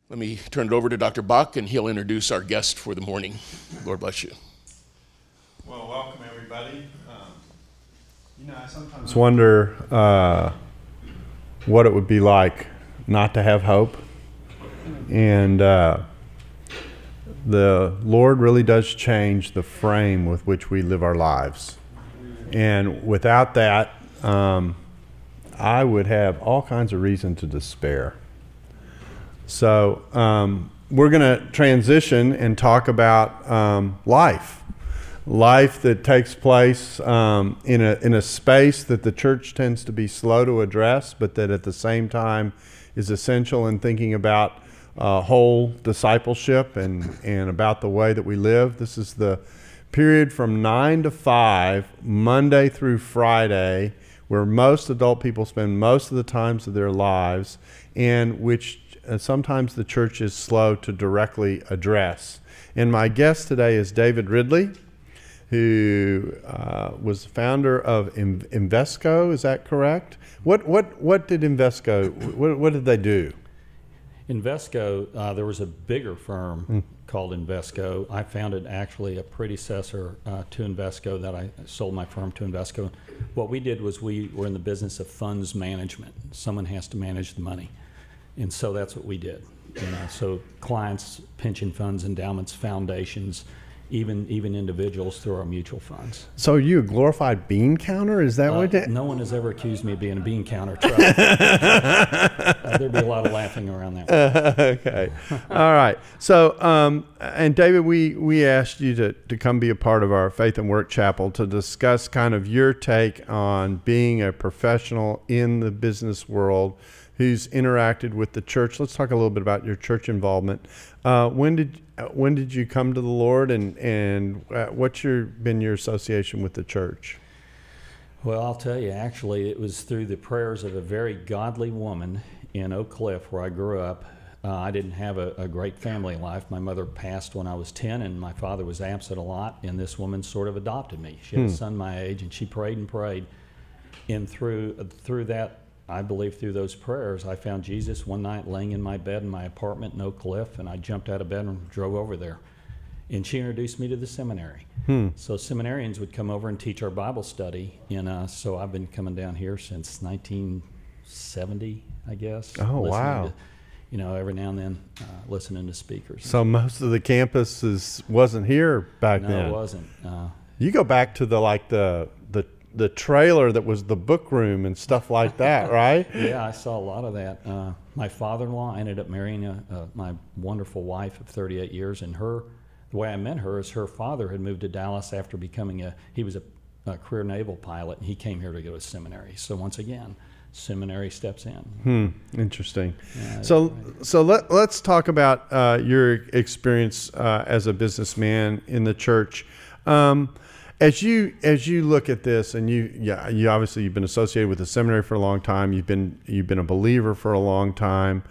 Let me turn it over to Dr. Bock, and he'll introduce our guest for the morning. Lord bless you. Well, welcome everybody. I sometimes wonder what it would be like not to have hope. And the Lord really does change the frame with which we live our lives. And without that, I would have all kinds of reason to despair. So we're going to transition and talk about life that takes place in a space that the church tends to be slow to address, but that at the same time is essential in thinking about whole discipleship and about the way that we live. This is the period from 9 to 5, Monday through Friday, where most adult people spend most of the times of their lives, and which sometimes the church is slow to directly address. And my guest today is David Ridley, who was the founder of Invesco. Is that correct? What did Invesco? What did they do? Invesco, there was a bigger firm called Invesco. I founded actually a predecessor to Invesco that I sold my firm to Invesco. What we did was we were in the business of funds management. Someone has to manage the money. And so that's what we did. So clients, pension funds, endowments, foundations, even individuals through our mutual funds. So are you a glorified bean counter? Is that what it? No one has ever accused me of being a bean counter. There'd be a lot of laughing around that one. Okay. All right. So, and David, we asked you to come be a part of our Faith and Work Chapel to discuss kind of your take on being a professional in the business world who's interacted with the church. Let's talk a little bit about your church involvement. When did you come to the Lord, and what's been your association with the church? Well, I'll tell you, actually, it was through the prayers of a very godly woman in Oak Cliff, where I grew up. I didn't have a great family life. My mother passed when I was 10, and my father was absent a lot, and this woman sort of adopted me. She had a son my age, and she prayed and prayed. And through that, I believe through those prayers, I found Jesus one night laying in my bed in my apartment in Oak Cliff, and I jumped out of bed and drove over there. And she introduced me to the seminary. So seminarians would come over and teach our Bible study, and so I've been coming down here since 1970, I guess. Oh, wow. To, every now and then listening to speakers. So most of the campus wasn't here back then? No, it wasn't. You go back to the trailer that was the book room and stuff like that, right? Yeah, I saw a lot of that. My father-in-law ended up marrying my wonderful wife of 38 years, and the way I met her is her father had moved to Dallas after he was a career naval pilot, and he came here to go to seminary. So once again, seminary steps in. Interesting. Yeah, so let's talk about your experience as a businessman in the church. As you look at this, and you obviously you've been associated with the seminary for a long time. You've been a believer for a long time.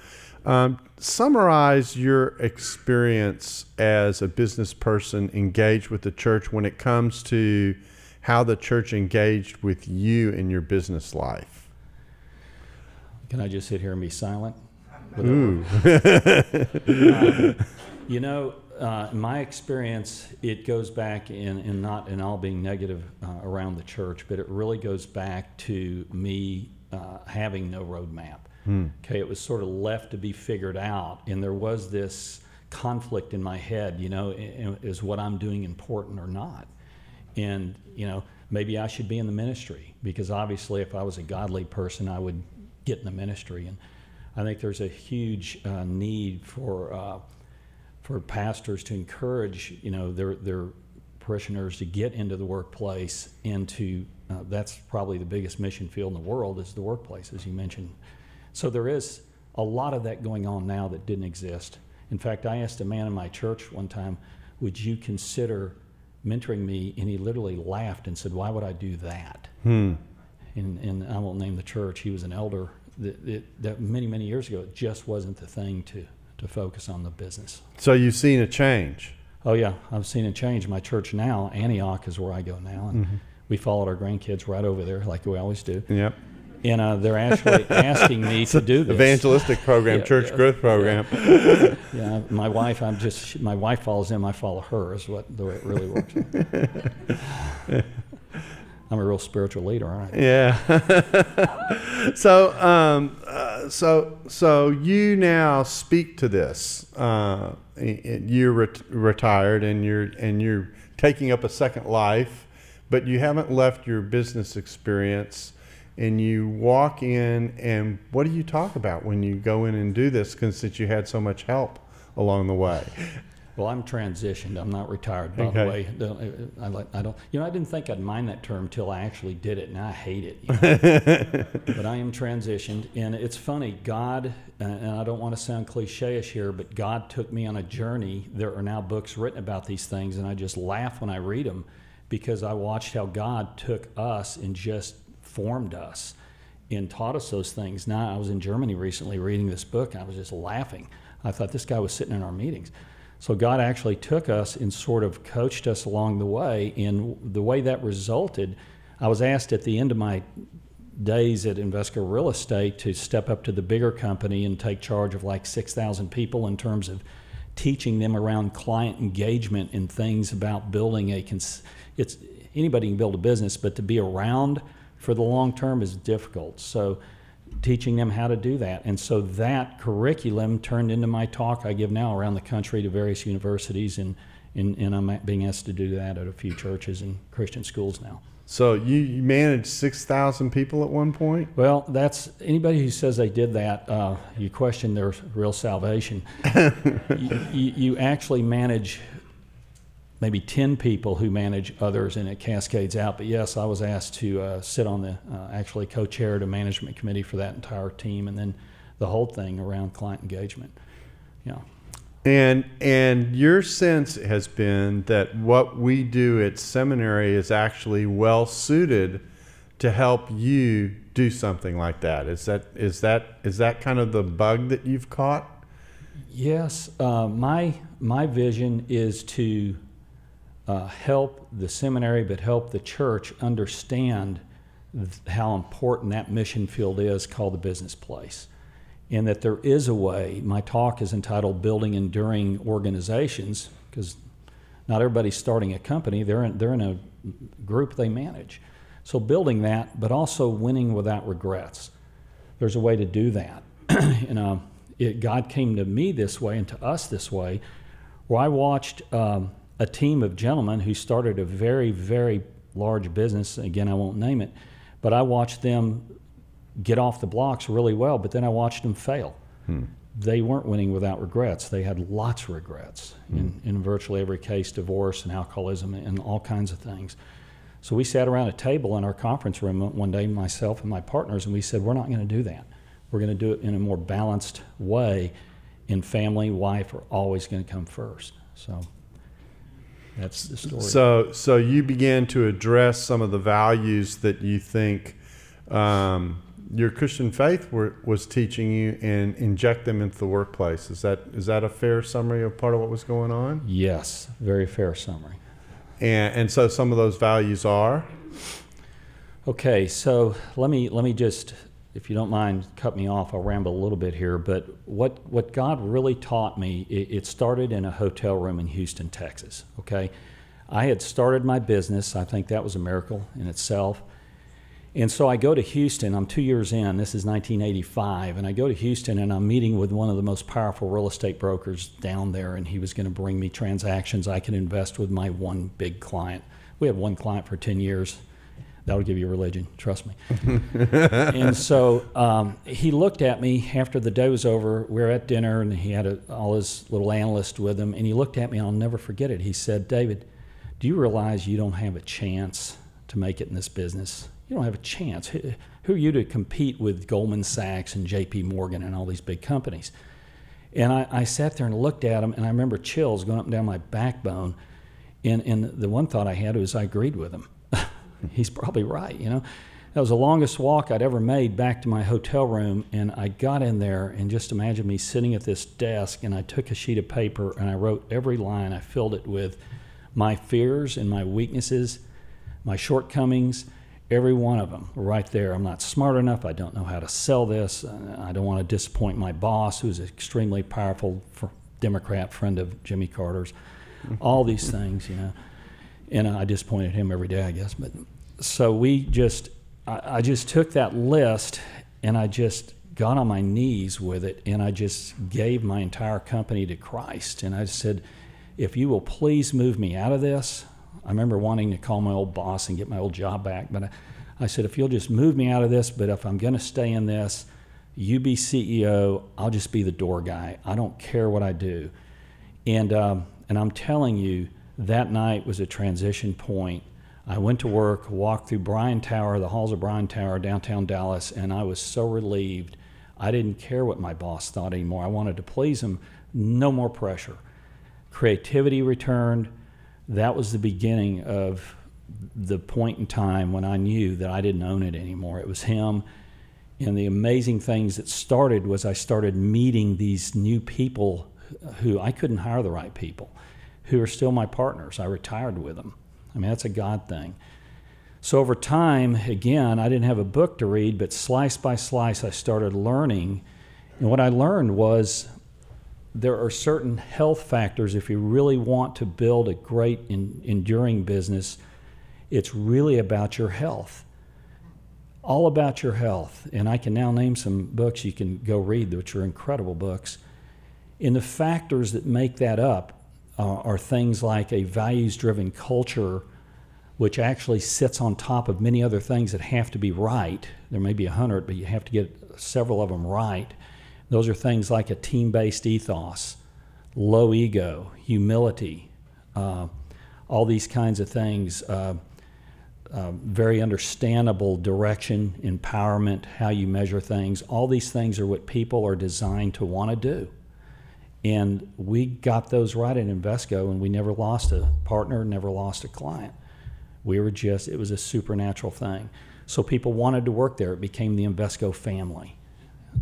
Summarize your experience as a business person engaged with the church when it comes to how the church engaged with you in your business life. Can I just sit here and be silent? Ooh. In my experience, it goes back in not in all being negative around the church, but it really goes back to me having no roadmap. Okay, it was sort of left to be figured out, and there was this conflict in my head. Is what I'm doing important or not? And maybe I should be in the ministry, because obviously, if I was a godly person, I would get in the ministry. And I think there's a huge need for pastors to encourage, their parishioners to get into the workplace, and that's probably the biggest mission field in the world is the workplace, as you mentioned. So there is a lot of that going on now that didn't exist. In fact, I asked a man in my church one time, would you consider mentoring me? And he literally laughed and said, why would I do that? And I won't name the church. He was an elder that many, many years ago, it just wasn't the thing to focus on the business. So you've seen a change? Oh yeah, I've seen a change. My church now, Antioch is where I go now, and we followed our grandkids right over there like we always do. Yep. And they're actually asking me to do this. Evangelistic program, Yeah, church growth program. Yeah, my wife, my wife follows him, I follow her, is the way it really works. I'm a real spiritual leader, aren't I? Yeah. So you now speak to this. You're retired and you're taking up a second life, but you haven't left your business experience. And you walk in, and what do you talk about when you go in and do this? Since you had so much help along the way. Well, I'm transitioned. I'm not retired, by the way. I don't. I didn't think I'd mind that term till I actually did it, and I hate it. But I am transitioned, and it's funny. God, and I don't want to sound cliche-ish here, but God took me on a journey. There are now books written about these things, and I just laugh when I read them because I watched how God took us and just formed us and taught us those things. Now, I was in Germany recently reading this book, and I was just laughing. I thought this guy was sitting in our meetings. So God actually took us and sort of coached us along the way, and the way that resulted, I was asked at the end of my days at Invesco Real Estate to step up to the bigger company and take charge of like 6,000 people in terms of teaching them around client engagement and things about building it's anybody can build a business, but to be around for the long term is difficult. So teaching them how to do that. And so that curriculum turned into my talk I give now around the country to various universities, and I'm being asked to do that at a few churches and Christian schools now. So you managed 6,000 people at one point? Well, that's anybody who says they did that, you question their real salvation. You actually manage maybe 10 people who manage others, and it cascades out. But yes, I was asked to sit on the, actually co-chaired a management committee for that entire team, and then the whole thing around client engagement. Yeah. And your sense has been that what we do at Seminary is actually well suited to help you do something like that. Is that kind of the bug that you've caught? Yes. My vision is to help the seminary, but help the church understand how important that mission field is called the business place. And that there is a way. My talk is entitled Building Enduring Organizations, because not everybody's starting a company. They're in a group they manage. So building that, but also winning without regrets. There's a way to do that. God came to me this way and to us this way, where I watched a team of gentlemen who started a very, very large business. Again, I won't name it, but I watched them get off the blocks really well, but then I watched them fail. They weren't winning without regrets. They had lots of regrets in virtually every case, divorce and alcoholism and all kinds of things. So we sat around a table in our conference room one day, myself and my partners, and we said, we're not going to do that. We're going to do it in a more balanced way, and family, wife are always going to come first. So that's the story. So you began to address some of the values that you think your Christian faith was teaching you and inject them into the workplace. Is that a fair summary of part of what was going on? Yes, very fair summary. And so some of those values are? Okay, so let me just, if you don't mind, cut me off. I'll ramble a little bit here. But what God really taught me, it started in a hotel room in Houston, Texas. Okay, I had started my business. I think that was a miracle in itself. And so I go to Houston. I'm 2 years in. This is 1985. And I go to Houston, and I'm meeting with one of the most powerful real estate brokers down there, and he was going to bring me transactions I could invest with my one big client. We had one client for 10 years. That would give you religion, trust me. And so he looked at me after the day was over. We were at dinner, and he had all his little analysts with him. And he looked at me, and I'll never forget it. He said, David, do you realize you don't have a chance to make it in this business? You don't have a chance. Who are you to compete with Goldman Sachs and J.P. Morgan and all these big companies? And I sat there and looked at him, and I remember chills going up and down my backbone. And the one thought I had was I agreed with him. He's probably right, you know. That was the longest walk I'd ever made back to my hotel room, and I got in there, and just imagine me sitting at this desk, and I took a sheet of paper, and I wrote every line. I filled it with my fears and my weaknesses, my shortcomings, Every one of them right there. I'm not smart enough. I don't know how to sell this. I don't want to disappoint my boss, who's an extremely powerful Democrat friend of Jimmy Carter's. All these things, you know. And I disappointed him every day, I guess. But so I just took that list and I just got on my knees with it, and I just gave my entire company to Christ. And I said, if you will please move me out of this. I remember wanting to call my old boss and get my old job back, but I said, if you'll just move me out of this, but if I'm going to stay in this, you be CEO, I'll just be the door guy. I don't care what I do. And I'm telling you, that night was a transition point. I went to work, walked through Bryan Tower, the halls of Bryan Tower, downtown Dallas, and I was so relieved. I didn't care what my boss thought anymore. I wanted to please him. No more pressure. Creativity returned. That was the beginning of the point in time when I knew that I didn't own it anymore. It was him. And the amazing things that started was I started meeting these new people who I couldn't hire the right people, who are still my partners. I retired with them. I mean, that's a God thing. So over time, again, I didn't have a book to read, but slice by slice, I started learning. And what I learned was there are certain health factors. If you really want to build a great, enduring business, it's really about your health. All about your health. And I can now name some books you can go read, which are incredible books. And the factors that make that up are things like a values-driven culture, which actually sits on top of many other things that have to be right. There may be 100, but you have to get several of them right. Those are things like a team-based ethos, low ego, humility, all these kinds of things, very understandable direction, empowerment, how you measure things. All these things are what people are designed to want to do. And we got those right at Invesco, and we never lost a partner, never lost a client. It was a supernatural thing. So people wanted to work there. It became the Invesco family.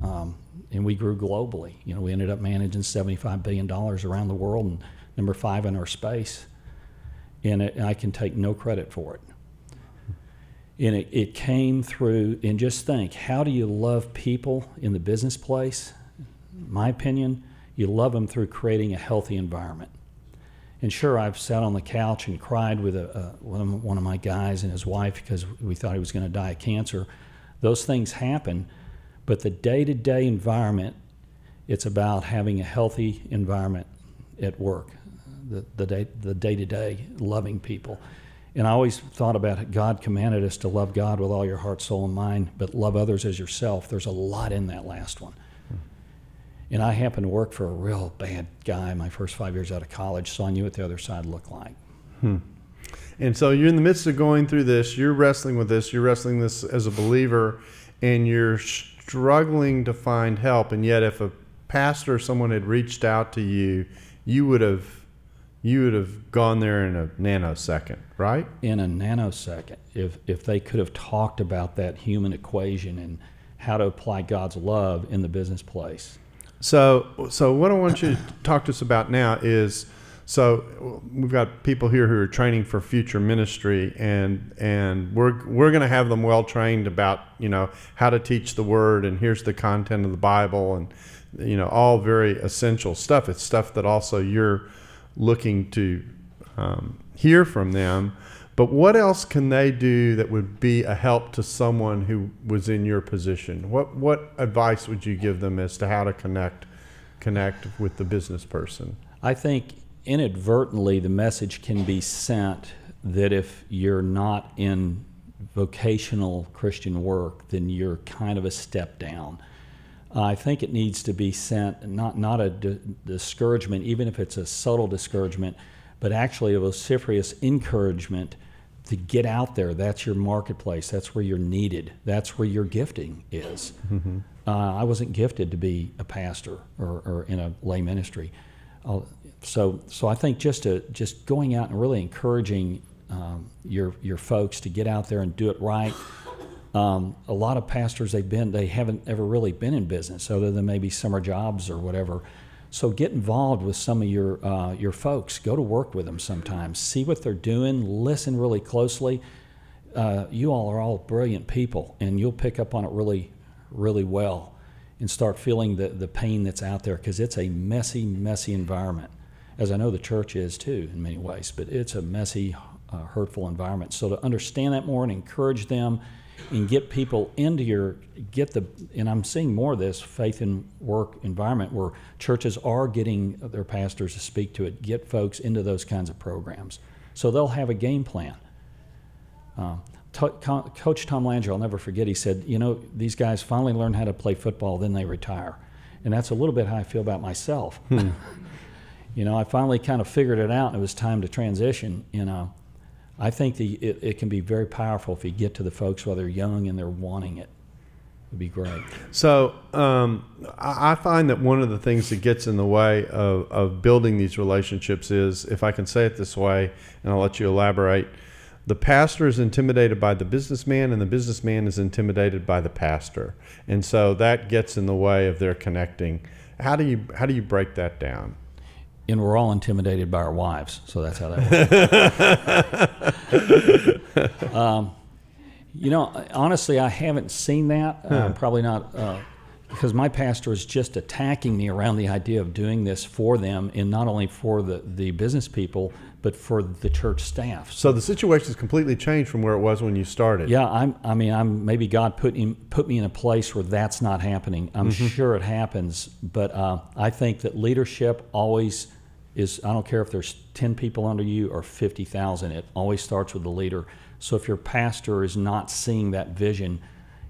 And we grew globally. You know, we ended up managing $75 billion around the world and number 5 in our space. And I can take no credit for it. And it came through, and just think, how do you love people in the business place? In my opinion, you love them through creating a healthy environment. And sure, I've sat on the couch and cried with one of my guys and his wife because we thought he was going to die of cancer. Those things happen, but the day-to-day environment, it's about having a healthy environment at work, the day-to-day loving people. And I always thought about it, God commanded us to love God with all your heart, soul, and mind, but love others as yourself. There's a lot in that last one. And I happened to work for a real bad guy my first 5 years out of college, so I knew what the other side looked like. And so you're in the midst of going through this, you're wrestling with this, you're wrestling this as a believer, and you're struggling to find help. And yet if a pastor or someone had reached out to you, you would have gone there in a nanosecond, right? In a nanosecond. If they could have talked about that human equation and how to apply God's love in the business place. So what I want you to talk to us about now is, so we've got people here who are training for future ministry, and we're going to have them well trained about, you know, how to teach the word, and here's the content of the Bible, and, you know, all very essential stuff. It's stuff that also you're looking to hear from them. But what else can they do that would be a help to someone who was in your position? What advice would you give them as to how to connect with the business person? I think inadvertently the message can be sent that if you're not in vocational Christian work, then you're kind of a step down. I think it needs to be sent, not a discouragement, even if it's a subtle discouragement, but actually a vociferous encouragement to get out there. That's your marketplace. That's where you're needed. That's where your gifting is. Mm-hmm. I wasn't gifted to be a pastor or in a lay ministry. So I think just going out and really encouraging your folks to get out there and do it right. A lot of pastors they haven't ever really been in business other than maybe summer jobs or whatever. So get involved with some of your folks. Go to work with them sometimes. See what they're doing. Listen really closely. you all are all brilliant people, and you'll pick up on it really, really well and start feeling the pain that's out there, because it's a messy, messy environment, as I know the church is too in many ways, but it's a messy, hurtful environment. So to understand that more and encourage them and get people into and I'm seeing more of this faith and work environment where churches are getting their pastors to speak to it, get folks into those kinds of programs. So they'll have a game plan. Coach Tom Landry, I'll never forget, he said, these guys finally learn how to play football, then they retire. And that's a little bit how I feel about myself. I finally kind of figured it out, and it was time to transition. I think it can be very powerful if you get to the folks while they're young and they're wanting it. It'd be great. So I find that one of the things that gets in the way of building these relationships is, if I can say it this way, and I'll let you elaborate, the pastor is intimidated by the businessman, and the businessman is intimidated by the pastor. And so that gets in the way of their connecting. How do you break that down? And we're all intimidated by our wives, so that's how that works. Honestly, I haven't seen that. Probably not, because my pastor is just attacking me around the idea of doing this for them, and not only for the business people, but for the church staff. So the situation has completely changed from where it was when you started. Yeah, I'm maybe God put me in a place where that's not happening. I'm sure it happens, but I think that leadership always is, I don't care if there's 10 people under you or 50,000, it always starts with the leader. So if your pastor is not seeing that vision,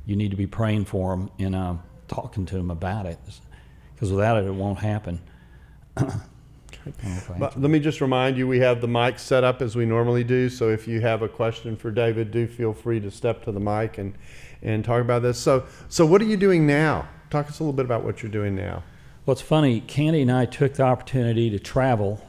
you need to be praying for him and talking to him about it, because without it, it won't happen. But let me just remind you, we have the mic set up as we normally do, so if you have a question for David, do feel free to step to the mic and talk about this. So what are you doing now? Talk us a little bit about what you're doing now. Well, it's funny, Candy and I took the opportunity to travel.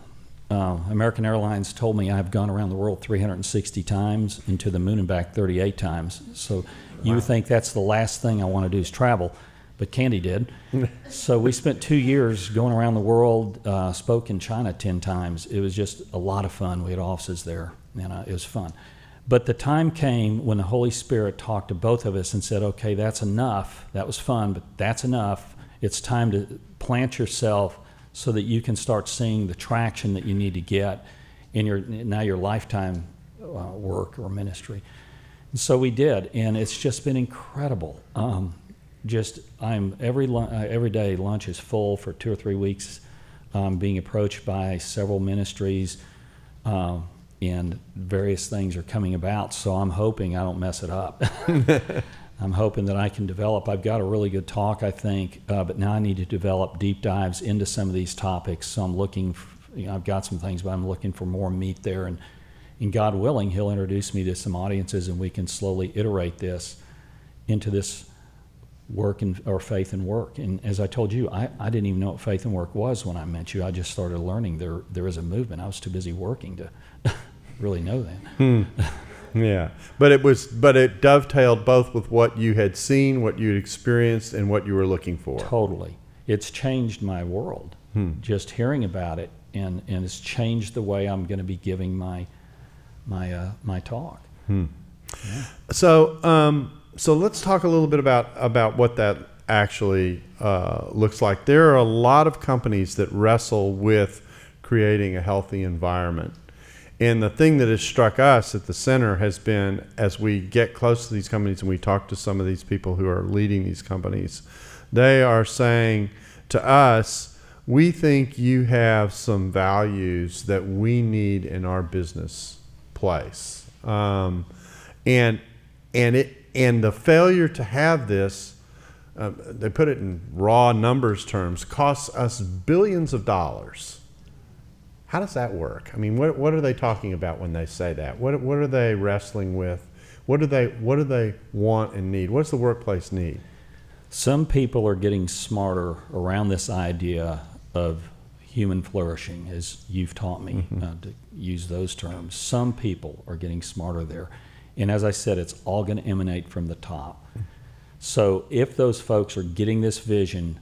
American Airlines told me I've gone around the world 360 times and to the moon and back 38 times. So you would think that's the last thing I want to do is travel, but Candy did. So we spent 2 years going around the world, spoke in China 10 times. It was just a lot of fun. We had offices there, and it was fun. But the time came when the Holy Spirit talked to both of us and said, okay, that's enough. That was fun, but that's enough. It's time to plant yourself so that you can start seeing the traction that you need to get in your lifetime work or ministry. And so we did, and it's just been incredible. Every day lunch is full for 2 or 3 weeks, being approached by several ministries, and various things are coming about. So I'm hoping I don't mess it up. I'm hoping that I can develop. I've got a really good talk, I think, but now I need to develop deep dives into some of these topics. So I'm looking, I've got some things, but I'm looking for more meat there. And God willing, He'll introduce me to some audiences, and we can slowly iterate this into this work or faith and work. And as I told you, I didn't even know what faith and work was when I met you. I just started learning there is a movement. I was too busy working to really know that. Yeah, but it dovetailed both with what you had seen, what you had experienced, and what you were looking for. Totally. It's changed my world, just hearing about it, and it's changed the way I'm going to be giving my talk. Yeah. So let's talk a little bit about what that actually looks like. There are a lot of companies that wrestle with creating a healthy environment. And the thing that has struck us at the center has been, as we get close to these companies and we talk to some of these people who are leading these companies, they are saying to us, we think you have some values that we need in our business place. And the failure to have this, they put it in raw numbers terms, costs us billions of dollars. How does that work? I mean, what are they talking about when they say that? What are they wrestling with? What do they want and need? What does the workplace need? Some people are getting smarter around this idea of human flourishing, as you've taught me to use those terms. Some people are getting smarter there. And as I said, it's all going to emanate from the top. So if those folks are getting this vision,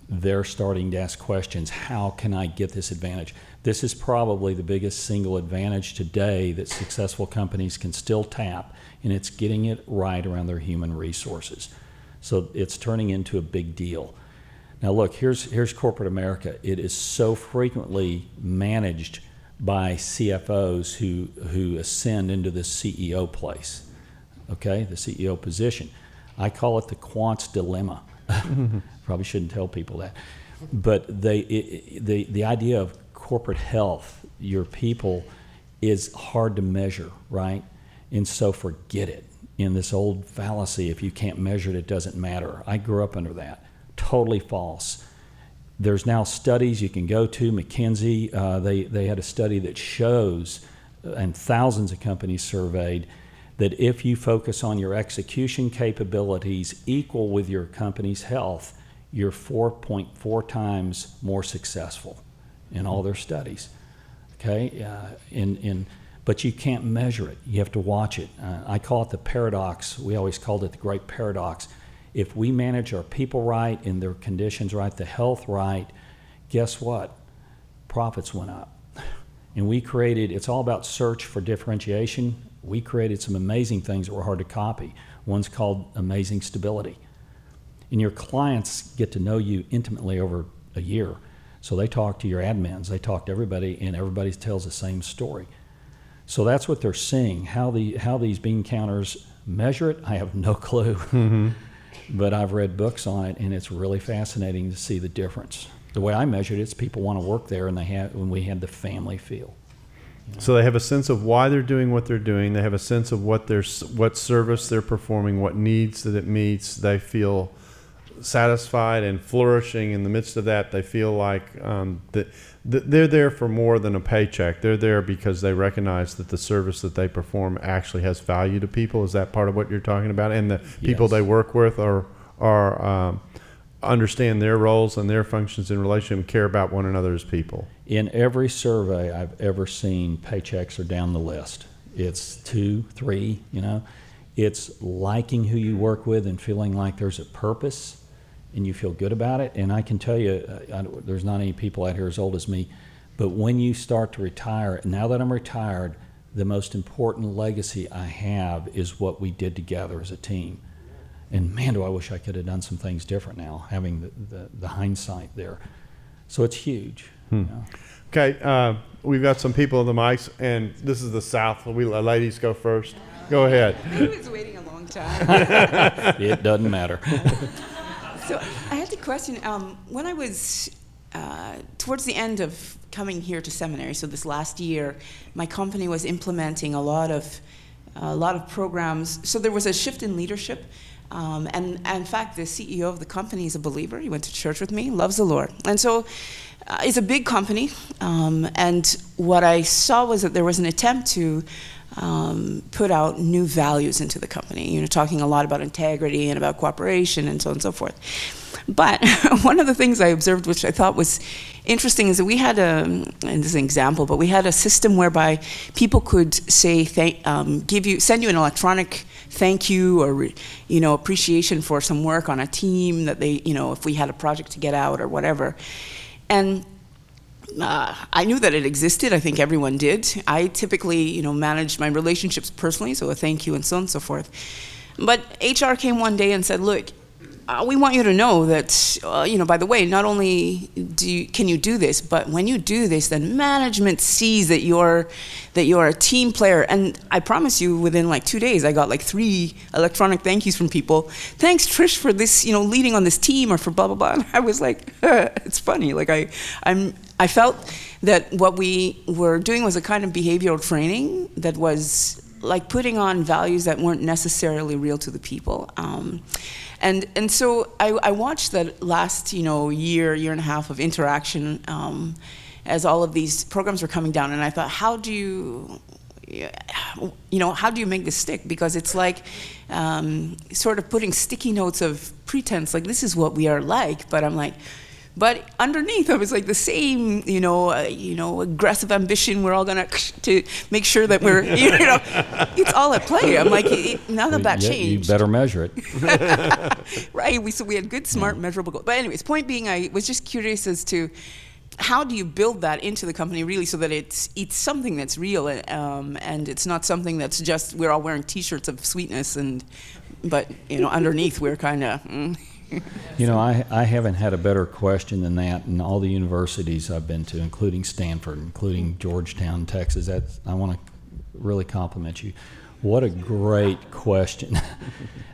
they're starting to ask questions. How can I get this advantage? This is probably the biggest single advantage today that successful companies can still tap, and it's getting it right around their human resources. So it's turning into a big deal. Now look, here's corporate America. It is so frequently managed by CFOs who ascend into the CEO place, okay, the CEO position. I call it the quant's dilemma. Probably shouldn't tell people that. But the idea of corporate health, your people, is hard to measure, right? And so forget it. In this old fallacy, if you can't measure it, it doesn't matter. I grew up under that. Totally false. There's now studies you can go to. McKinsey, they had a study that shows, and thousands of companies surveyed, that if you focus on your execution capabilities equal with your company's health, you're 4.4 times more successful in all their studies. Okay, but you can't measure it. You have to watch it. I call it the paradox. We always called it the great paradox. If we manage our people right and their conditions right, the health right, guess what? Profits went up. And we created, it's all about search for differentiation. We created some amazing things that were hard to copy. One's called amazing stability. And your clients get to know you intimately over a year. So they talk to your admins, they talk to everybody, and everybody tells the same story. So that's what they're seeing. How these bean counters measure it, I have no clue. Mm-hmm. But I've read books on it, and it's really fascinating to see the difference. The way I measured it is people want to work there, and when we had the family feel. You know? So they have a sense of why they're doing what they're doing. They have a sense of what service they're performing, what needs that it meets. They feel satisfied and flourishing in the midst of that. They feel like that they're there for more than a paycheck. They're there because they recognize that the service that they perform actually has value to people. Is that part of what you're talking about? And the people they work with are understand their roles and their functions in relationship and care about one another as people. In every survey I've ever seen, paychecks are down the list. It's 2, 3, you know. It's liking who you work with and feeling like there's a purpose and you feel good about it. And I can tell you, there's not any people out here as old as me, but when you start to retire, now that I'm retired, the most important legacy I have is what we did together as a team. And man, do I wish I could have done some things different now, having the hindsight there. So it's huge. You know? Okay, we've got some people on the mics, and this is the South. Ladies go first. Go ahead. I was waiting a long time. It doesn't matter. So I had the question, when I was towards the end of coming here to seminary, so this last year, my company was implementing a lot of programs. So there was a shift in leadership. And in fact, the CEO of the company is a believer. He went to church with me, loves the Lord. And so it's a big company. And what I saw was that there was an attempt to put out new values into the company, you know, talking a lot about integrity and about cooperation and so on and so forth. But one of the things I observed, which I thought was interesting, is that we had and this is an example, but we had a system whereby people could say, send you an electronic thank you or, you know, appreciation for some work on a team that they, you know, if we had a project to get out or whatever. And I knew that it existed. I think everyone did. I typically, you know, managed my relationships personally, so a thank you and so on and so forth. But HR came one day and said, look, we want you to know that, you know, by the way, not only can you do this, but when you do this, then management sees that you're a team player. And I promise you, within like 2 days, I got like 3 electronic thank yous from people. Thanks, Trish, for this, you know, leading on this team or for blah, blah, blah. And I was like, it's funny. Like I felt that what we were doing was a kind of behavioral training that was like putting on values that weren't necessarily real to the people. And so I watched that last, you know, year and a half of interaction as all of these programs were coming down, and I thought, how do you make this stick? Because it's like sort of putting sticky notes of pretense, like this is what we are like, but I'm like, But underneath, it was like the same, aggressive ambition. We're all gonna to make sure that we're, it's all at play. I'm like, none of that changed. You better measure it. Right. We had good, smart, measurable goals. But anyways, point being, I was just curious as to how do you build that into the company really so that it's something that's real and it's not something that's just we're all wearing T-shirts of sweetness but underneath we're kind of. I haven't had a better question than that in all the universities I've been to, including Stanford, including Georgetown, Texas. I want to really compliment you. What a great question.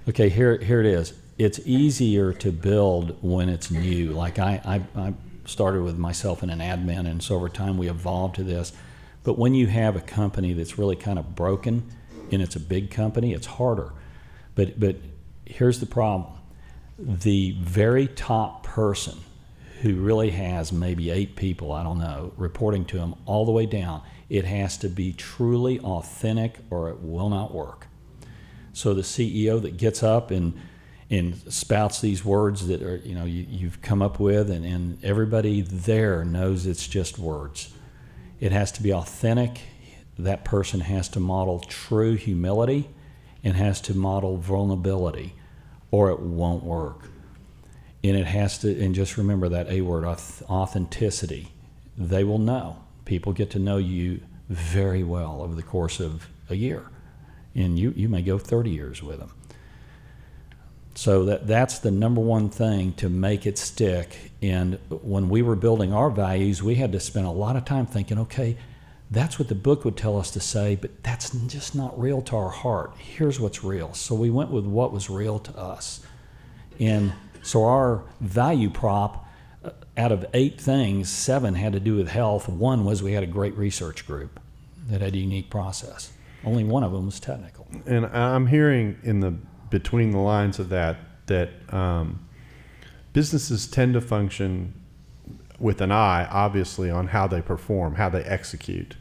Okay, here it is. It's easier to build when it's new. Like I started with myself in an admin, and so over time we evolved to this. But when you have a company that's really kind of broken and it's a big company, it's harder. But here's the problem. The very top person who really has maybe 8 people, I don't know, reporting to him all the way down, it has to be truly authentic or it will not work. So the CEO that gets up and spouts these words that are, you've come up with, and everybody there knows it's just words. It has to be authentic. That person has to model true humility and has to model vulnerability, or it won't work. And it has to, and just remember that A word, authenticity. They will know. People get to know you very well over the course of a year, and you may go 30 years with them. So that's the number one thing to make it stick. And when we were building our values, we had to spend a lot of time thinking, okay, that's what the book would tell us to say, but that's just not real to our heart. Here's what's real. So we went with what was real to us. And so our value prop, out of 8 things, 7 had to do with health. 1 was we had a great research group that had a unique process. Only 1 of them was technical. And I'm hearing between the lines of that businesses tend to function with an eye, obviously, on how they perform, how they execute.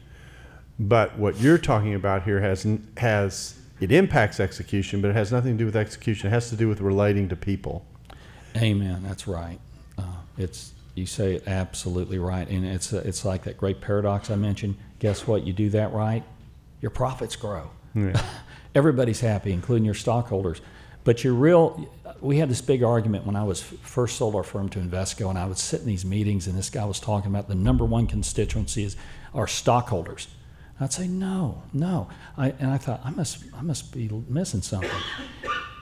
But what you're talking about here it impacts execution, but it has nothing to do with execution. It has to do with relating to people. Amen. That's right. You say it absolutely right, and it's like that great paradox I mentioned. Guess what? You do that right, your profits grow. Yeah. Everybody's happy, including your stockholders. But we had this big argument when I was first sold our firm to Invesco, and I would sit in these meetings, and this guy was talking about the number one constituency is our stockholders. I'd say, no. And I thought, I must be missing something.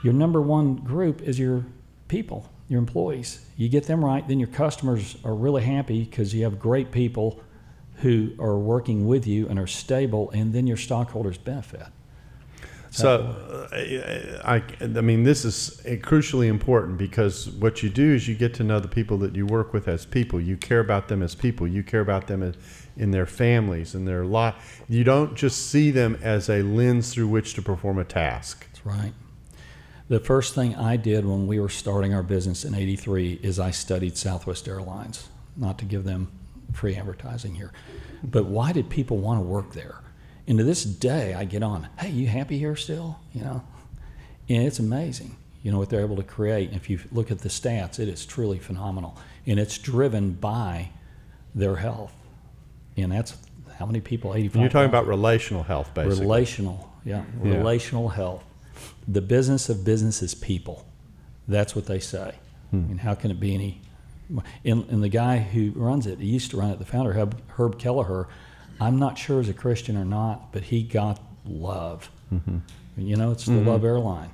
Your number one group is your people, your employees. You get them right, then your customers are really happy because you have great people who are working with you and are stable, and then your stockholders benefit. So, I mean, this is crucially important because what you do is you get to know the people that you work with as people. You care about them as people. You care about them in their families, in their life. You don't just see them as a lens through which to perform a task. That's right. The first thing I did when we were starting our business in '83 is I studied Southwest Airlines, not to give them free advertising here. But why did people want to work there? And to this day, I get on, hey, you happy here still? And it's amazing, what they're able to create. And if you look at the stats, it is truly phenomenal. And it's driven by their health. And that's how many people, 85. You're talking about relational health, basically. Relational health. The business of business is people. That's what they say. And how can it be any? And the guy who runs it, he used to run it, the founder, Herb Kelleher, I'm not sure as a Christian or not, but he got love. Mm-hmm. It's the love airline.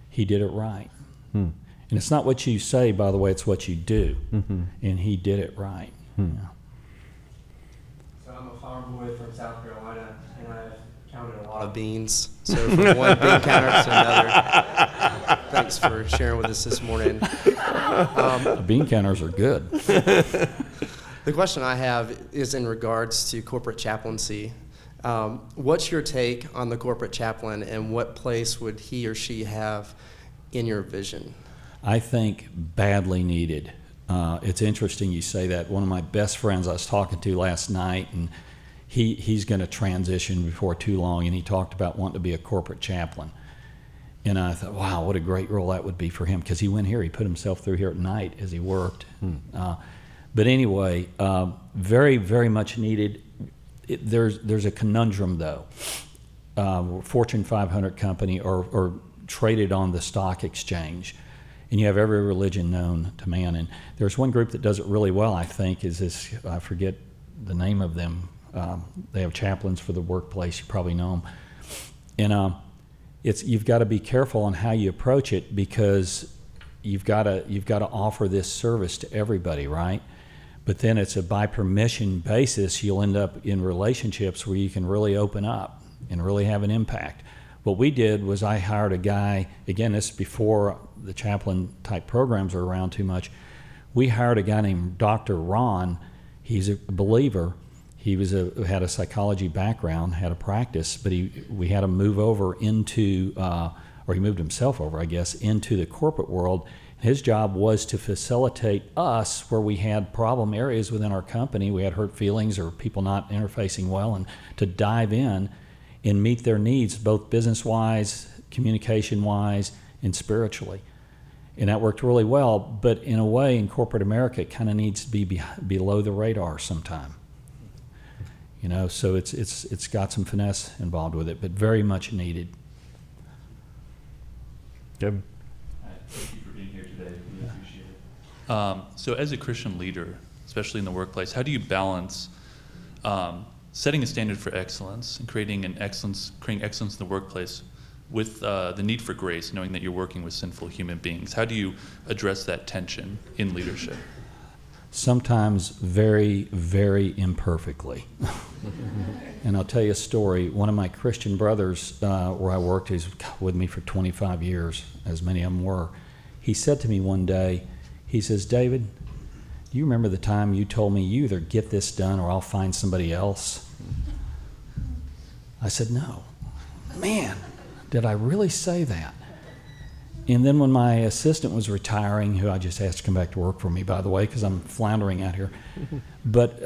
He did it right. And it's not what you say, by the way, it's what you do. Mm-hmm. And he did it right. Yeah. So I'm a farm boy from South Carolina, and I've counted a lot of beans. So from one bean counter to another. Thanks for sharing with us this morning. Bean counters are good. The question I have is in regards to corporate chaplaincy. What's your take on the corporate chaplain, and what place would he or she have in your vision? I think badly needed. It's interesting you say that. One of my best friends I was talking to last night, and he's going to transition before too long, and he talked about wanting to be a corporate chaplain. And I thought, wow, what a great role that would be for him, because he went here, he put himself through here at night as he worked. But anyway, very, very much needed. There's a conundrum, though. Fortune 500 company or traded on the stock exchange, and you have every religion known to man. And there's one group that does it really well, I think, is this, I forget the name of them. They have chaplains for the workplace. You probably know them. And you've got to be careful on how you approach it, because you've got to offer this service to everybody, right? But then it's a by permission basis. You'll end up in relationships where you can really open up and really have an impact. What we did was I hired a guy, again, this is before the chaplain type programs are around too much. We hired a guy named Dr. Ron. He's a believer. He had a psychology background, had a practice, but we had him move over into, or he moved himself over, I guess, into the corporate world. His job was to facilitate us where we had problem areas within our company. We had hurt feelings or people not interfacing well, and to dive in and meet their needs, both business-wise, communication-wise, and spiritually. And that worked really well, but in a way, in corporate America, it kind of needs to be below the radar sometime. You know, so it's got some finesse involved with it, but very much needed. Good. Thank you for being here today. Really appreciate it. So as a Christian leader, especially in the workplace, how do you balance setting a standard for excellence and creating excellence in the workplace with the need for grace, knowing that you're working with sinful human beings? How do you address that tension in leadership? Sometimes very, very imperfectly. And I'll tell you a story. One of my Christian brothers where I worked, he's with me for 25 years, as many of them were. He said to me one day, he says, "David, do you remember the time you told me you either get this done or I'll find somebody else?" I said, "No." Man, did I really say that? And then when my assistant was retiring, who I just asked to come back to work for me, by the way, because I'm floundering out here. But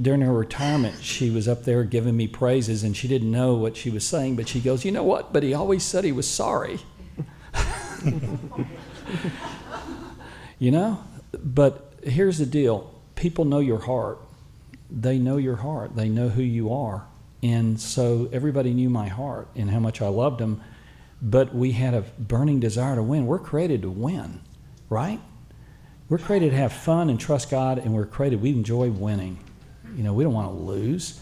during her retirement, she was up there giving me praises, and she didn't know what she was saying, but she goes, "You know what? But he always said he was sorry." You know? But here's the deal. People know your heart. They know your heart. They know who you are. And so everybody knew my heart and how much I loved them. But we had a burning desire to win. We're created to win, right? We're created to have fun and trust God, and we enjoy winning. You know, we don't want to lose.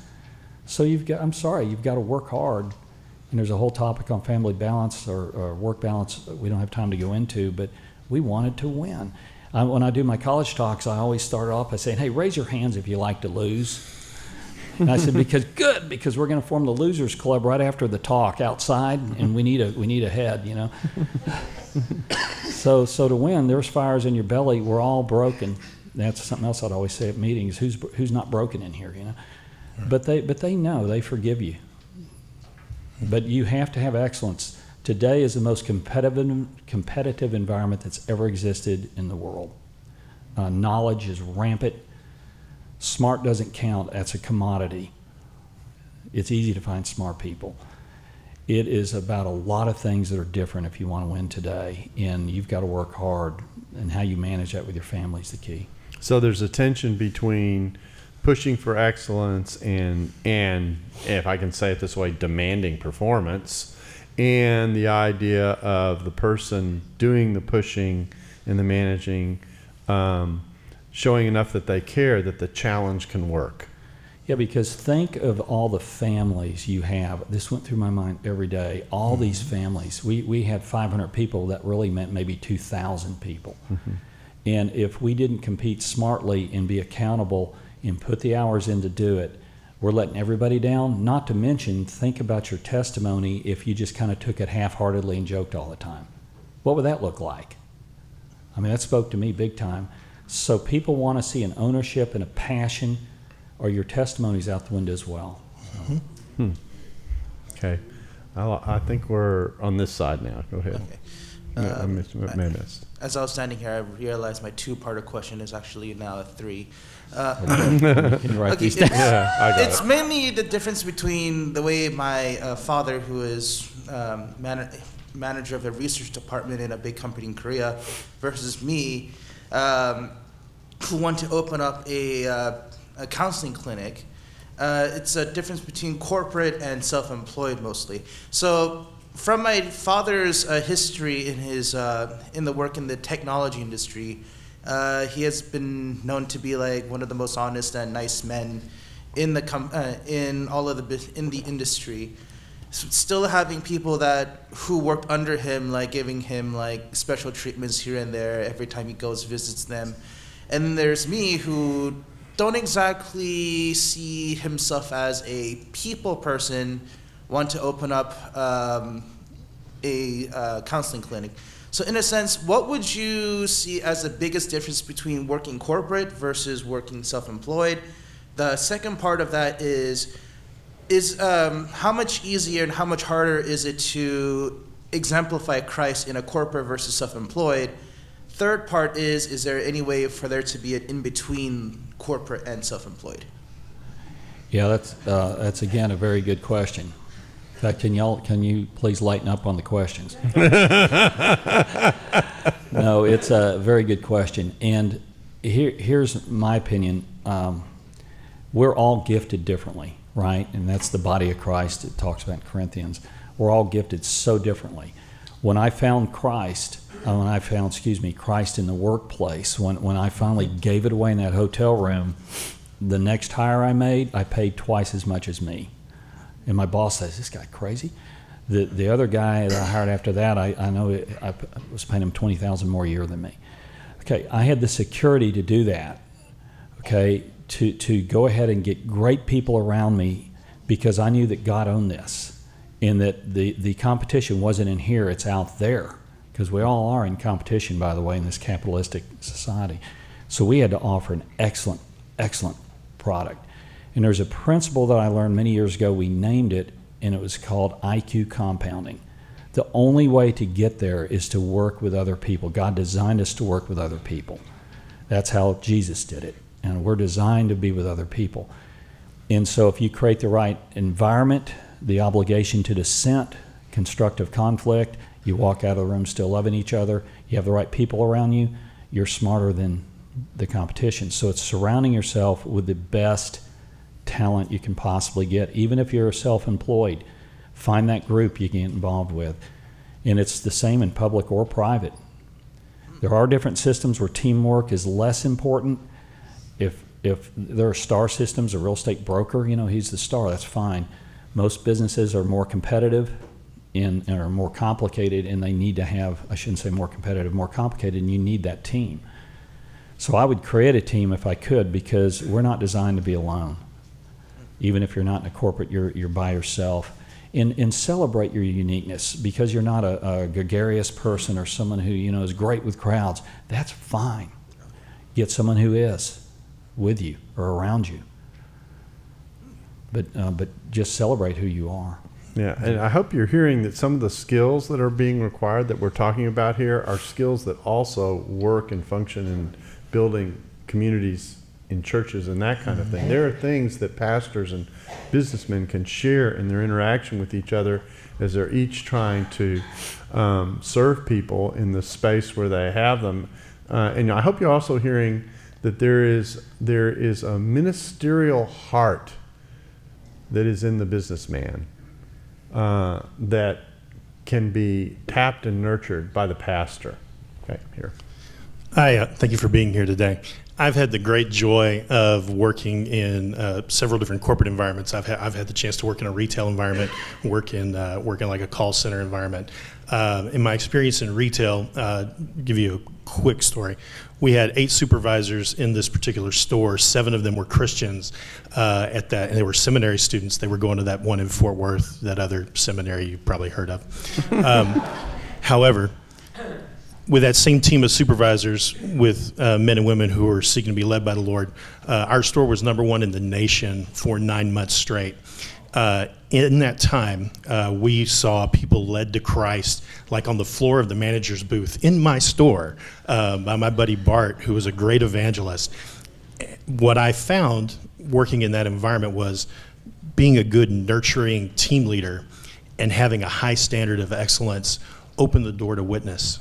So you've got to work hard. And there's a whole topic on family balance or work balance we don't have time to go into, but we wanted to win. When I do my college talks, I always start off by saying, "Hey, raise your hands if you like to lose." And I said, because we're going to form the losers club right after the talk outside, and we need a head, you know. So to win, there's fires in your belly. We're all broken. That's something else I'd always say at meetings. Who's not broken in here, you know? But they know, they forgive you. But you have to have excellence. Today is the most competitive environment that's ever existed in the world. Knowledge is rampant. Smart doesn't count. That's a commodity. It's easy to find smart people. It is about a lot of things that are different if you want to win today, and you've got to work hard, and how you manage that with your family is the key. So there's a tension between pushing for excellence and if I can say it this way, demanding performance, and the idea of the person doing the pushing and the managing, showing enough that they care that the challenge can work. Yeah, because think of all the families you have. This went through my mind every day. All these families. We had 500 people. That really meant maybe 2,000 people. Mm-hmm. And if we didn't compete smartly and be accountable and put the hours in to do it, we're letting everybody down. Not to mention, think about your testimony if you just kind of took it half-heartedly and joked all the time. What would that look like? I mean, that spoke to me big time. So people want to see an ownership and a passion, or your testimony's out the window as well. So. Okay. I think we're on this side now. Go ahead. Okay. As I was standing here, I realized my two-parter question is actually now a three. It's mainly the difference between the way my father, who is manager of a research department in a big company in Korea, versus me. who want to open up a counseling clinic. It's a difference between corporate and self-employed mostly. So from my father's history in the work in the technology industry, he has been known to be like one of the most honest and nice men in the industry. Still having people who worked under him, like giving him like special treatments here and there every time he goes visits them. And then there's me, who don't exactly see himself as a people person, want to open up a counseling clinic. So in a sense, what would you see as the biggest difference between working corporate versus working self-employed? The second part of that is how much easier and how much harder is it to exemplify Christ in a corporate versus self-employed? Third part is there any way for there to be an in-between corporate and self-employed? Yeah, that's again a very good question. In fact, can you please lighten up on the questions? No, it's a very good question. And here's my opinion. We're all gifted differently, right? And that's the body of Christ it talks about in Corinthians. We're all gifted so differently. When I found Christ in the workplace, when I finally gave it away in that hotel room, the next hire I made, I paid twice as much as me. And my boss says, "This guy crazy?" The other guy that I hired after that, I know I was paying him $20,000 more a year than me. Okay, I had the security to do that. Okay, to go ahead and get great people around me, because I knew that God owned this, and that the competition wasn't in here, it's out there, because we all are in competition, by the way, in this capitalistic society. So we had to offer an excellent product. And there's a principle that I learned many years ago. We named it, and it was called IQ compounding. The only way to get there is to work with other people. God designed us to work with other people. That's how Jesus did it. And we're designed to be with other people. And so if you create the right environment, the obligation to dissent, constructive conflict, you walk out of the room still loving each other, you have the right people around you, you're smarter than the competition. So it's surrounding yourself with the best talent you can possibly get. Even if you're self-employed, find that group you can get involved with. And it's the same in public or private. There are different systems where teamwork is less important. If there are star systems, a real estate broker, he's the star, that's fine. Most businesses are more competitive and are more complicated, and they need to have, I shouldn't say more competitive, more complicated, and you need that team. So I would create a team if I could, because we're not designed to be alone. Even if you're not in a corporate, you're by yourself. And celebrate your uniqueness, because you're not a gregarious person or someone who is great with crowds. That's fine. Get someone who is with you or around you. But just celebrate who you are. Yeah, and I hope you're hearing that some of the skills that are being required that we're talking about here are skills that also work and function in building communities in churches and that kind of thing. There are things that pastors and businessmen can share in their interaction with each other as they're each trying to serve people in the space where they have them. And I hope you're also hearing that there is a ministerial heart that is in the businessman that can be tapped and nurtured by the pastor. Okay, here. Hi, thank you for being here today. I've had the great joy of working in several different corporate environments. I've had the chance to work in a retail environment, work in like a call center environment. In my experience in retail, give you a quick story. We had 8 supervisors in this particular store. 7 of them were Christians at that, and they were seminary students. They were going to that one in Fort Worth, that other seminary you probably heard of. However, with that same team of supervisors, with men and women who were seeking to be led by the Lord, our store was #1 in the nation for 9 months straight. In that time, we saw people led to Christ, like on the floor of the manager's booth in my store, by my buddy Bart, who was a great evangelist. What I found working in that environment was being a good nurturing team leader and having a high standard of excellence opened the door to witness.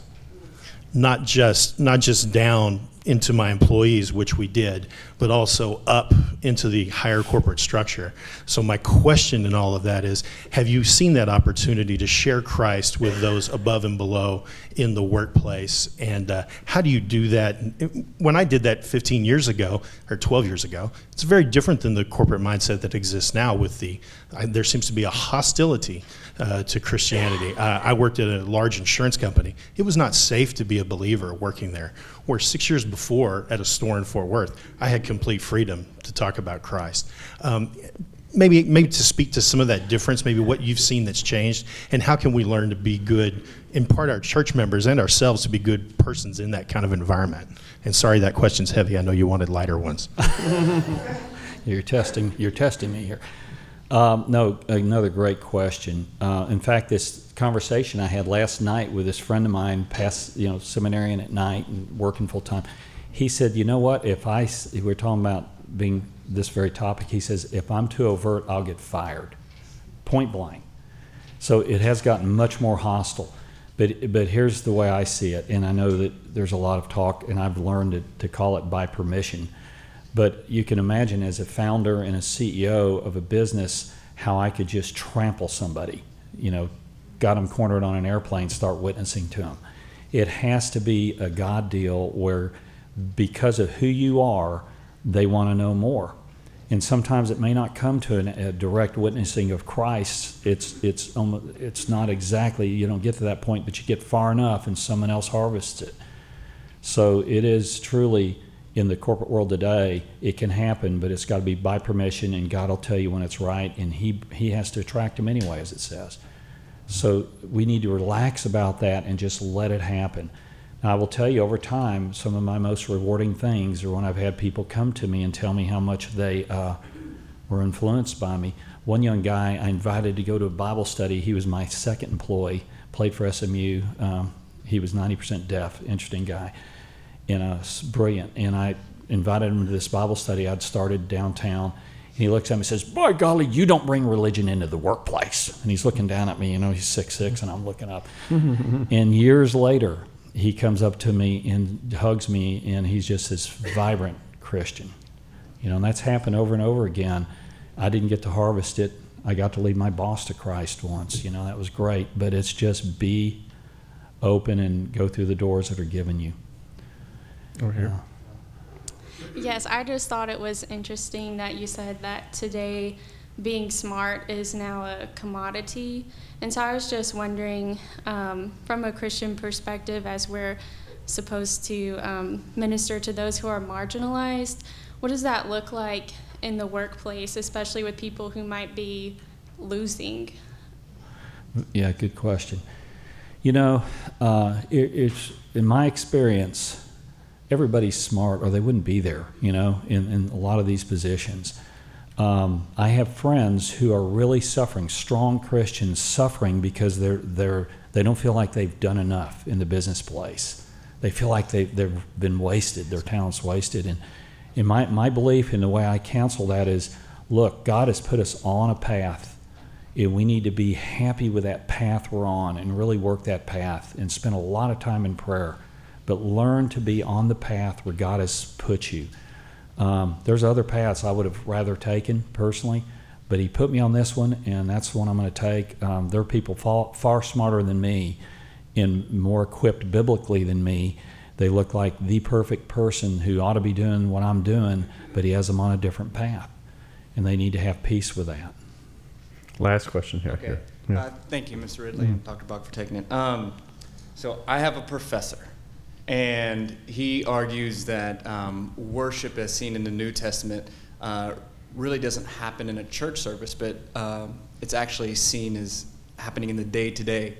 Not just down into my employees, which we did, but also up into the higher corporate structure. So my question in all of that is, have you seen that opportunity to share Christ with those above and below in the workplace? And how do you do that? When I did that 15 years ago, or 12 years ago, it's very different than the corporate mindset that exists now with there seems to be a hostility to Christianity. I worked at a large insurance company. It was not safe to be a believer working there. Where 6 years before, at a store in Fort Worth, I had complete freedom to talk about Christ. Maybe to speak to some of that difference, maybe what you've seen that's changed, and how can we learn to be good, impart our church members and ourselves to be good persons in that kind of environment? And sorry, that question's heavy. I know you wanted lighter ones. You're testing me here. No, another great question. In fact, this conversation I had last night with this friend of mine, seminarian at night and working full time, he said, you know what, we're talking about being this very topic, he says, if I'm too overt, I'll get fired, point blank. So it has gotten much more hostile. But here's the way I see it, and I know that there's a lot of talk, and I've learned to call it by permission. But you can imagine as a founder and a CEO of a business how I could just trample somebody, got them cornered on an airplane, start witnessing to them. It has to be a God deal where because of who you are, they want to know more. And sometimes it may not come to a direct witnessing of Christ. It's not exactly, you don't get to that point, but you get far enough and someone else harvests it. So it is truly, in the corporate world today, it can happen, but it's got to be by permission, and God will tell you when it's right, and he has to attract them anyway, as it says. So we need to relax about that and just let it happen. Now, I will tell you, over time, some of my most rewarding things are when I've had people come to me and tell me how much they were influenced by me. One young guy I invited to go to a Bible study. He was my second employee, played for SMU. He was 90% deaf, interesting guy. And brilliant. And I invited him to this Bible study I'd started downtown. And he looks at me and says, "Boy, golly, you don't bring religion into the workplace." And he's looking down at me. He's 6'6", and I'm looking up. And years later, he comes up to me and hugs me, and he's just this vibrant Christian. And that's happened over and over again. I didn't get to harvest it. I got to lead my boss to Christ once. That was great. But it's just be open and go through the doors that are given you. Over here. Yes, I just thought it was interesting that you said that today being smart is now a commodity. And so I was just wondering, from a Christian perspective, as we're supposed to minister to those who are marginalized, what does that look like in the workplace, especially with people who might be losing? Yeah, good question. It's in my experience, everybody's smart or they wouldn't be there, in a lot of these positions. I have friends who are really suffering, strong Christians suffering because they don't feel like they've done enough in the business place. They feel like they've been wasted, their talent's wasted. And in my belief and the way I counsel that is, look, God has put us on a path, and we need to be happy with that path we're on and really work that path and spend a lot of time in prayer. But learn to be on the path where God has put you. There's other paths I would have rather taken personally, but he put me on this one, and that's the one I'm going to take. There are people far smarter than me and more equipped biblically than me. They look like the perfect person who ought to be doing what I'm doing, but he has them on a different path, and they need to have peace with that. Last question here. Okay. Yeah. Thank you, Mr. Ridley and Dr. Bock, for taking it. So I have a professor, and he argues that worship as seen in the New Testament really doesn't happen in a church service, but it's actually seen as happening in the day-to-day,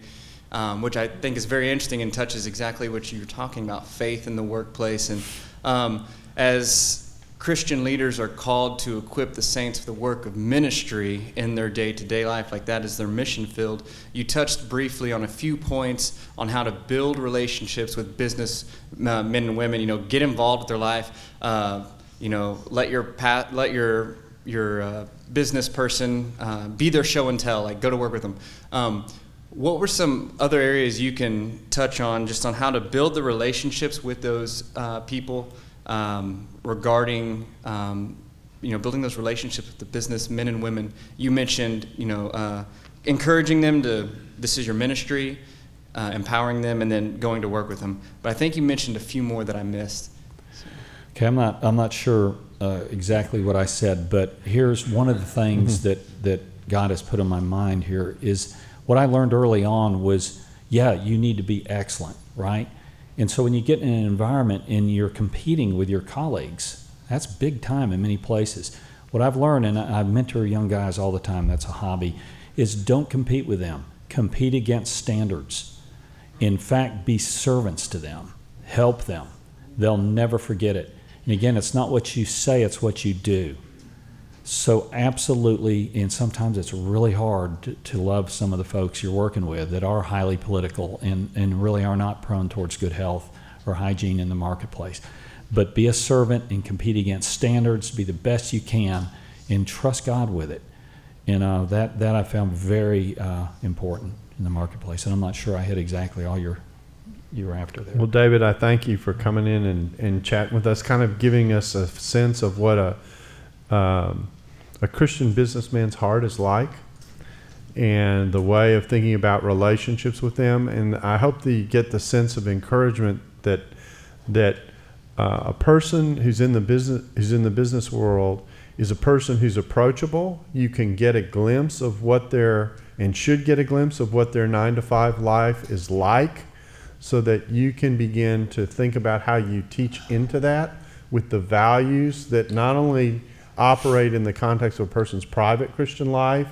which I think is very interesting and touches exactly what you're talking about, faith in the workplace. And as Christian leaders are called to equip the saints for the work of ministry in their day-to-day life, like that is their mission field. You touched briefly on a few points on how to build relationships with business men and women. Get involved with their life. Let your business person be their show and tell. Like, go to work with them. what were some other areas you can touch on just on how to build the relationships with those people regarding building those relationships with the business men and women? You mentioned, encouraging them to, this is your ministry, empowering them, and then going to work with them. But I think you mentioned a few more that I missed. Okay, I'm not sure exactly what I said, but here's one of the things that God has put in my mind here is what I learned early on was, you need to be excellent, right? And so when you get in an environment and you're competing with your colleagues, that's big time in many places. What I've learned, and I mentor young guys all the time, that's a hobby, is don't compete with them. Compete against standards. In fact, be servants to them. Help them. They'll never forget it. And again, it's not what you say, it's what you do. So absolutely, and sometimes it's really hard to love some of the folks you're working with that are highly political and really are not prone towards good health or hygiene in the marketplace. But be a servant and compete against standards, be the best you can, and trust God with it. And that I found very important in the marketplace. And I'm not sure I hit exactly all you were after there. Well, David, I thank you for coming in and chatting with us, kind of giving us a sense of what a Christian businessman's heart is like and the way of thinking about relationships with them. And I hope that you get the sense of encouragement that a person who's in the business world is a person who's approachable. You can get a glimpse of what should get a glimpse of what their 9-to-5 life is like, so that you can begin to think about how you teach into that with the values that not only operate in the context of a person's private Christian life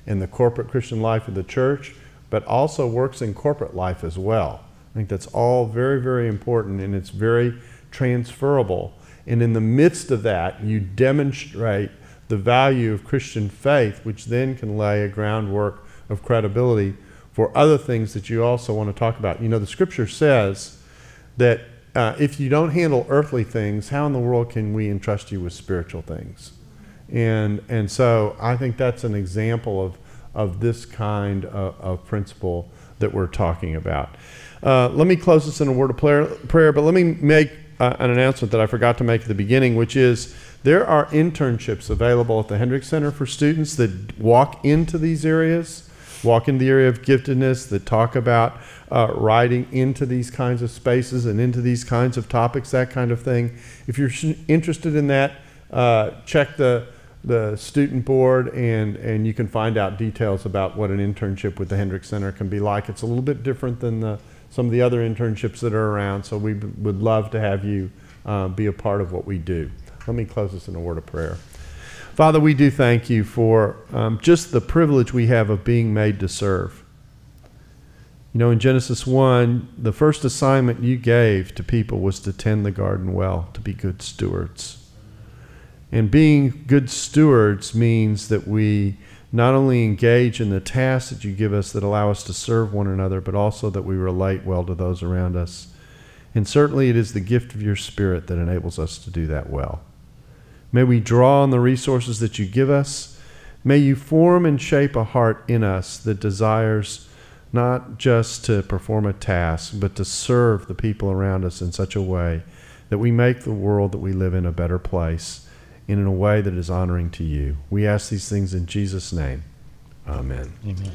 and the corporate Christian life of the church, but also works in corporate life as well. I think that's all very, very important, and it's very transferable. And in the midst of that, you demonstrate the value of Christian faith, which then can lay a groundwork of credibility for other things that you also want to talk about. The scripture says that if you don't handle earthly things, how in the world can we entrust you with spiritual things? And so I think that's an example of this kind of principle that we're talking about. Let me close this in a word of prayer, but let me make an announcement that I forgot to make at the beginning, which is there are internships available at the Hendricks Center for students that walk into these areas, walk into the area of giftedness, that talk about writing into these kinds of spaces and into these kinds of topics, that kind of thing. If you're interested in that, check the student board and you can find out details about what an internship with the Hendricks Center can be like. It's a little bit different than some of the other internships that are around, so we would love to have you be a part of what we do. Let me close this in a word of prayer. Father, we do thank you for just the privilege we have of being made to serve. In Genesis 1, the first assignment you gave to people was to tend the garden well, to be good stewards. And being good stewards means that we not only engage in the tasks that you give us that allow us to serve one another, but also that we relate well to those around us. And certainly it is the gift of your Spirit that enables us to do that well. May we draw on the resources that you give us. May you form and shape a heart in us that desires not just to perform a task, but to serve the people around us in such a way that we make the world that we live in a better place and in a way that is honoring to you. We ask these things in Jesus' name. Amen. Amen.